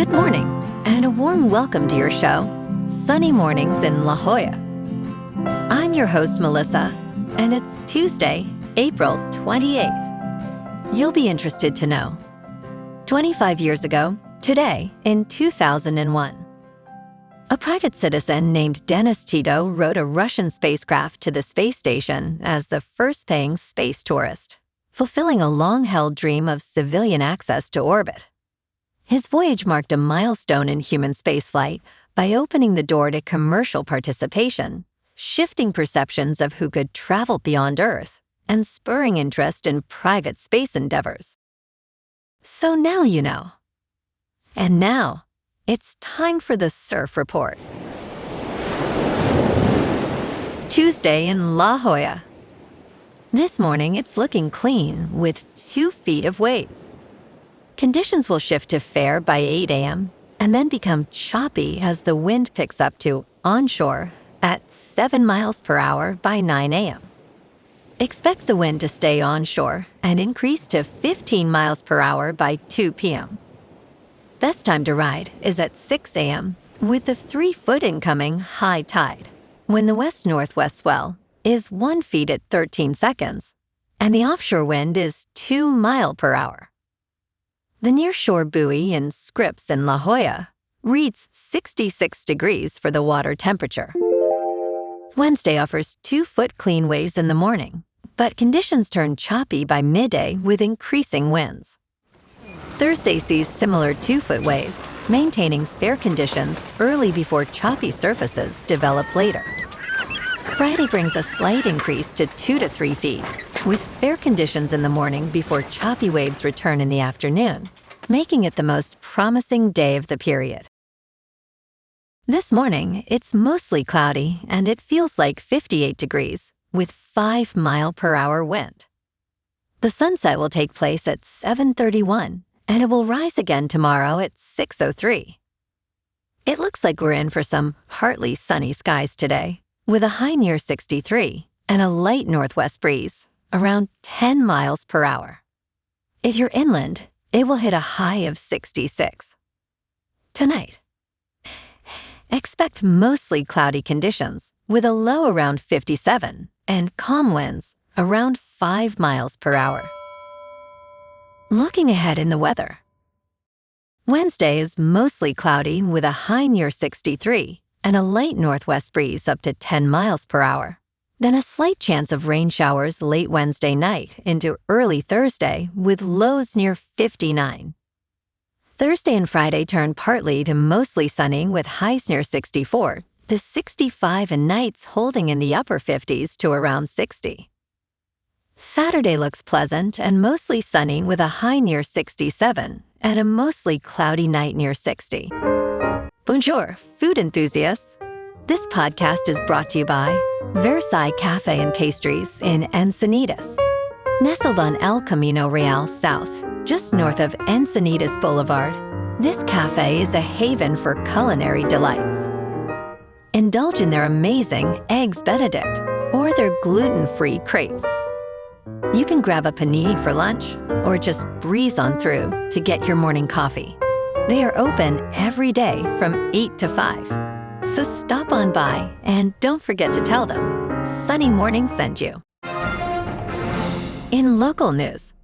Good morning, and a warm welcome to your show, Sunny Mornings in La Jolla. I'm your host, Melissa, and it's Tuesday, April 28th. You'll be interested to know. 25 years ago, today, in 2001, a private citizen named Denis Tito rode a Russian spacecraft to the space station as the first paying space tourist, fulfilling a long-held dream of civilian access to orbit. His voyage marked a milestone in human spaceflight by opening the door to commercial participation, shifting perceptions of who could travel beyond Earth, and spurring interest in private space endeavors. So now you know. And now, it's time for the Surf Report. Tuesday in La Jolla. This morning, it's looking clean with 2 feet of waves. Conditions will shift to fair by 8 a.m. and then become choppy as the wind picks up to onshore at 7 miles per hour by 9 a.m. Expect the wind to stay onshore and increase to 15 miles per hour by 2 p.m. Best time to ride is at 6 a.m. with the 3-foot incoming high tide, when the west-northwest swell is 1 foot at 13 seconds and the offshore wind is 2 miles per hour. The nearshore buoy in Scripps in La Jolla reads 66 degrees for the water temperature. Wednesday offers 2-foot clean waves in the morning, but conditions turn choppy by midday with increasing winds. Thursday sees similar 2-foot waves, maintaining fair conditions early before choppy surfaces develop later. Friday brings a slight increase to 2 to 3 feet, with fair conditions in the morning before choppy waves return in the afternoon, making it the most promising day of the period. This morning, it's mostly cloudy and it feels like 58 degrees with 5 mile per hour wind. The sunset will take place at 7:31 and it will rise again tomorrow at 6:03. It looks like we're in for some partly sunny skies today, with a high near 63 and a light northwest breeze around 10 miles per hour. If you're inland, it will hit a high of 66. Tonight, expect mostly cloudy conditions with a low around 57 and calm winds around 5 miles per hour. Looking ahead in the weather. Wednesday is mostly cloudy with a high near 63 and a light northwest breeze up to 10 miles per hour. Then a slight chance of rain showers late Wednesday night into early Thursday with lows near 59. Thursday and Friday turn partly to mostly sunny with highs near 64 to 65 and nights holding in the upper 50s to around 60. Saturday looks pleasant and mostly sunny with a high near 67 and a mostly cloudy night near 60. Bonjour, food enthusiasts. This podcast is brought to you by Versailles Cafe and Pastries in Encinitas. Nestled on El Camino Real South, just north of Encinitas Boulevard, this cafe is a haven for culinary delights. Indulge in their amazing Eggs Benedict or their gluten-free crepes. You can grab a panini for lunch or just breeze on through to get your morning coffee. They are open every day from 8 to 5. So stop on by and don't forget to tell them Sunny Morning sent you. In local news,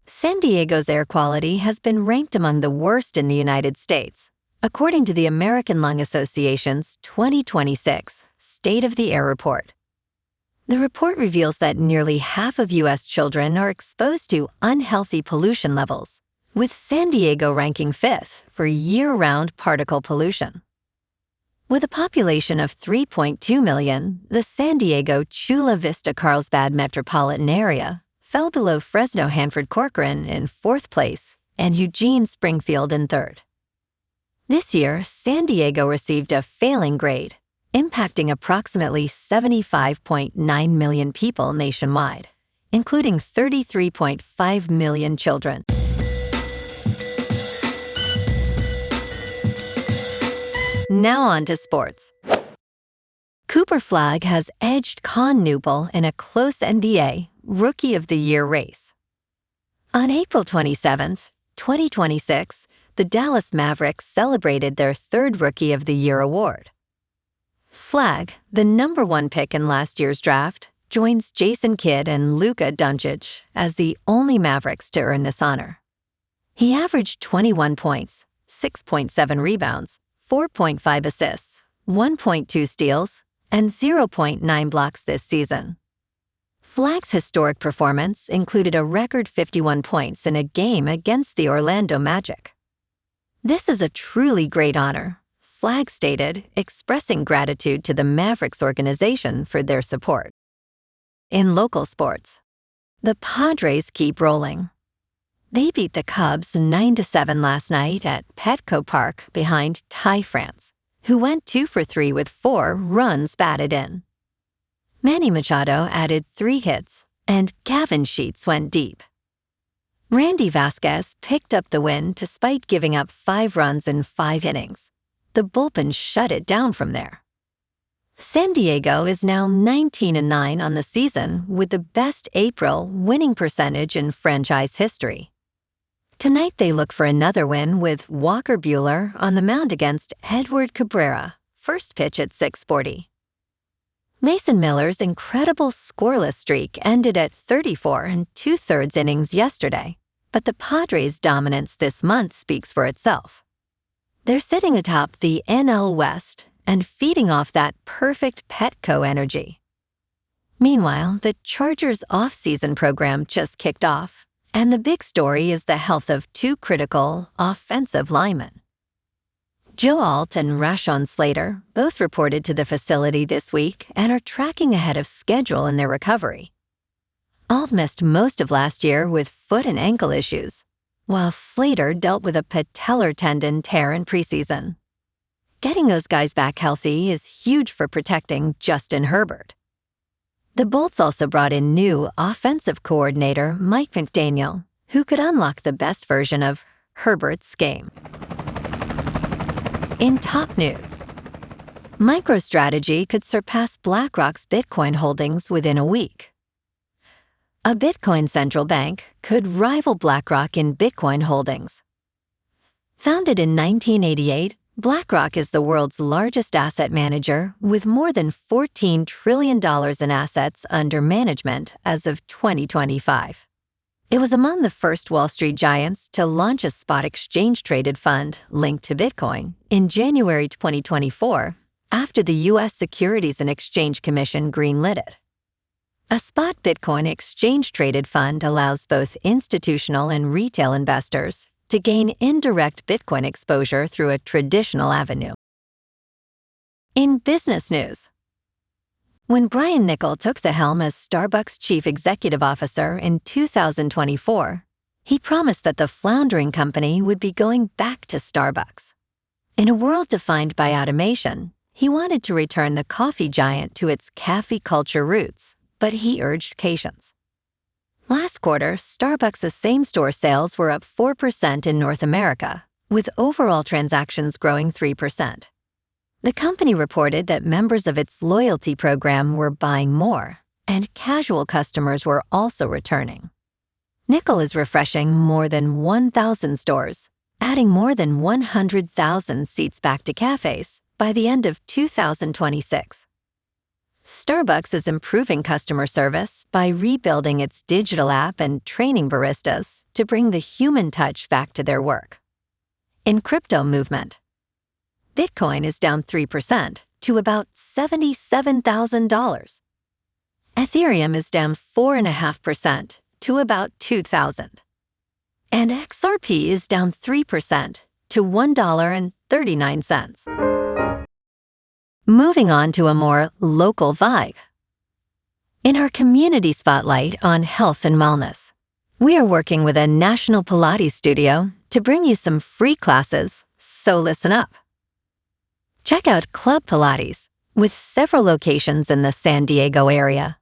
San Diego's air quality has been ranked among the worst in the United States, according to the American Lung Association's 2026 State of the Air Report. The report reveals that nearly half of U.S. children are exposed to unhealthy pollution levels, with San Diego ranking 5th for year-round particle pollution. With a population of 3.2 million, the San Diego-Chula Vista-Carlsbad metropolitan area fell below Fresno-Hanford-Corcoran in 4th place and Eugene-Springfield in 3rd. This year, San Diego received a failing grade, impacting approximately 75.9 million people nationwide, including 33.5 million children. Now on to sports. Cooper Flagg has edged Con Newpel in a close NBA Rookie of the Year race. On April 27, 2026, the Dallas Mavericks celebrated their third Rookie of the Year award. Flag, the #1 pick in last year's draft, joins Jason Kidd and Luka Doncic as the only Mavericks to earn this honor. He averaged 21 points, 6.7 rebounds, 4.5 assists, 1.2 steals, and 0.9 blocks this season. Flag's historic performance included a record 51 points in a game against the Orlando Magic. "This is a truly great honor," Flag stated, expressing gratitude to the Mavericks organization for their support. In local sports, the Padres keep rolling. They beat the Cubs 9-7 last night at Petco Park behind Ty France, who went 2 for 3 with 4 runs batted in. Manny Machado added 3 hits, and Gavin Sheets went deep. Randy Vasquez picked up the win despite giving up 5 runs in 5 innings. The bullpen shut it down from there. San Diego is now 19-9 on the season with the best April winning percentage in franchise history. Tonight they look for another win with Walker Buehler on the mound against Edward Cabrera, first pitch at 6:40. Mason Miller's incredible scoreless streak ended at 34 2/3 innings yesterday, but the Padres' dominance this month speaks for itself. They're sitting atop the NL West and feeding off that perfect Petco energy. Meanwhile, the Chargers' off-season program just kicked off, and the big story is the health of 2 critical offensive linemen. Joe Alt and Rashawn Slater both reported to the facility this week and are tracking ahead of schedule in their recovery. Alt missed most of last year with foot and ankle issues, while Slater dealt with a patellar tendon tear in preseason. Getting those guys back healthy is huge for protecting Justin Herbert. The Bolts also brought in new offensive coordinator Mike McDaniel, who could unlock the best version of Herbert's game. In top news, MicroStrategy could surpass BlackRock's Bitcoin holdings within a week. A Bitcoin central bank could rival BlackRock in Bitcoin holdings. Founded in 1988, BlackRock is the world's largest asset manager with more than $14 trillion in assets under management as of 2025. It was among the first Wall Street giants to launch a spot exchange-traded fund linked to Bitcoin in January 2024 after the U.S. Securities and Exchange Commission greenlit it. A spot Bitcoin exchange-traded fund allows both institutional and retail investors to gain indirect Bitcoin exposure through a traditional avenue. In business news, when Brian Niccol took the helm as Starbucks chief executive officer in 2024, he promised that the floundering company would be going back to Starbucks. In a world defined by automation, he wanted to return the coffee giant to its cafe culture roots, but he urged patience. Last quarter, Starbucks' same-store sales were up 4% in North America, with overall transactions growing 3%. The company reported that members of its loyalty program were buying more, and casual customers were also returning. Niccol is refreshing more than 1,000 stores, adding more than 100,000 seats back to cafes by the end of 2026. Starbucks is improving customer service by rebuilding its digital app and training baristas to bring the human touch back to their work. In crypto movement, Bitcoin is down 3% to about $77,000. Ethereum is down 4.5% to about $2,000. And XRP is down 3% to $1.39. Moving on to a more local vibe. In our community spotlight on health and wellness, we are working with a national Pilates studio to bring you some free classes, so listen up. Check out Club Pilates, with several locations in the San Diego area.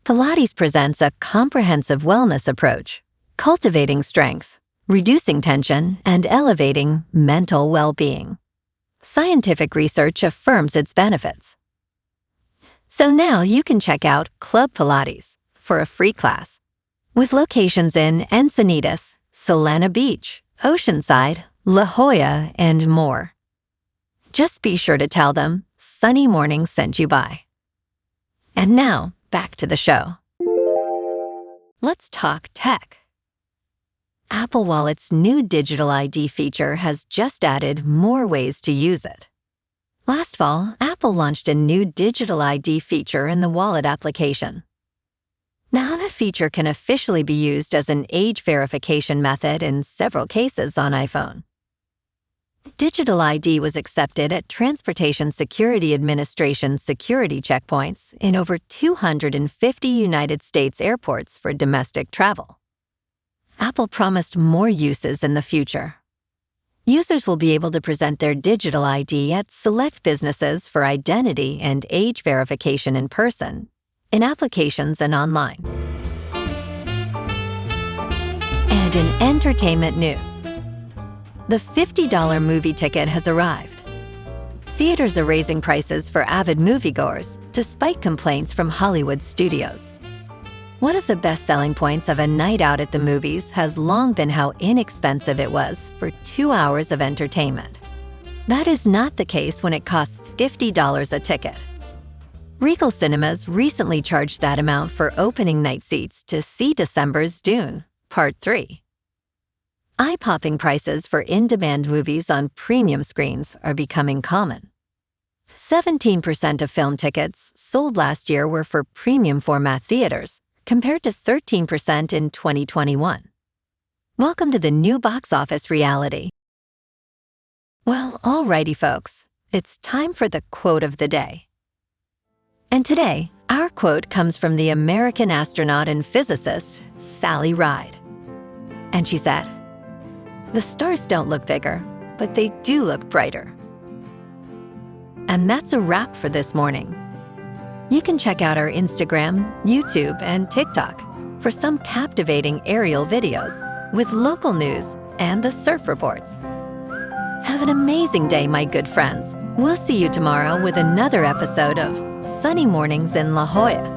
Pilates presents a comprehensive wellness approach, cultivating strength, reducing tension, and elevating mental well-being. Scientific research affirms its benefits. So now you can check out Club Pilates for a free class, with locations in Encinitas, Solana Beach, Oceanside, La Jolla, and more. Just be sure to tell them Sunny Morning sent you by. And now, back to the show. Let's talk tech. Apple Wallet's new digital ID feature has just added more ways to use it. Last fall, Apple launched a new digital ID feature in the Wallet application. Now the feature can officially be used as an age verification method in several cases on iPhone. Digital ID was accepted at Transportation Security Administration security checkpoints in over 250 United States airports for domestic travel. Apple promised more uses in the future. Users will be able to present their digital ID at select businesses for identity and age verification in person, in applications and online. And in entertainment news, the $50 movie ticket has arrived. Theaters are raising prices for avid moviegoers, despite complaints from Hollywood studios. One of the best-selling points of a night out at the movies has long been how inexpensive it was for 2 hours of entertainment. That is not the case when it costs $50 a ticket. Regal Cinemas recently charged that amount for opening night seats to see December's Dune, Part 3. Eye-popping prices for in-demand movies on premium screens are becoming common. 17% of film tickets sold last year were for premium format theaters, compared to 13% in 2021. Welcome to the new box office reality. Well, alrighty folks, it's time for the quote of the day. And today, our quote comes from the American astronaut and physicist, Sally Ride. And she said, "The stars don't look bigger, but they do look brighter." And that's a wrap for this morning. You can check out our Instagram, YouTube, and TikTok for some captivating aerial videos with local news and the surf reports. Have an amazing day, my good friends. We'll see you tomorrow with another episode of Sunny Mornings in La Jolla.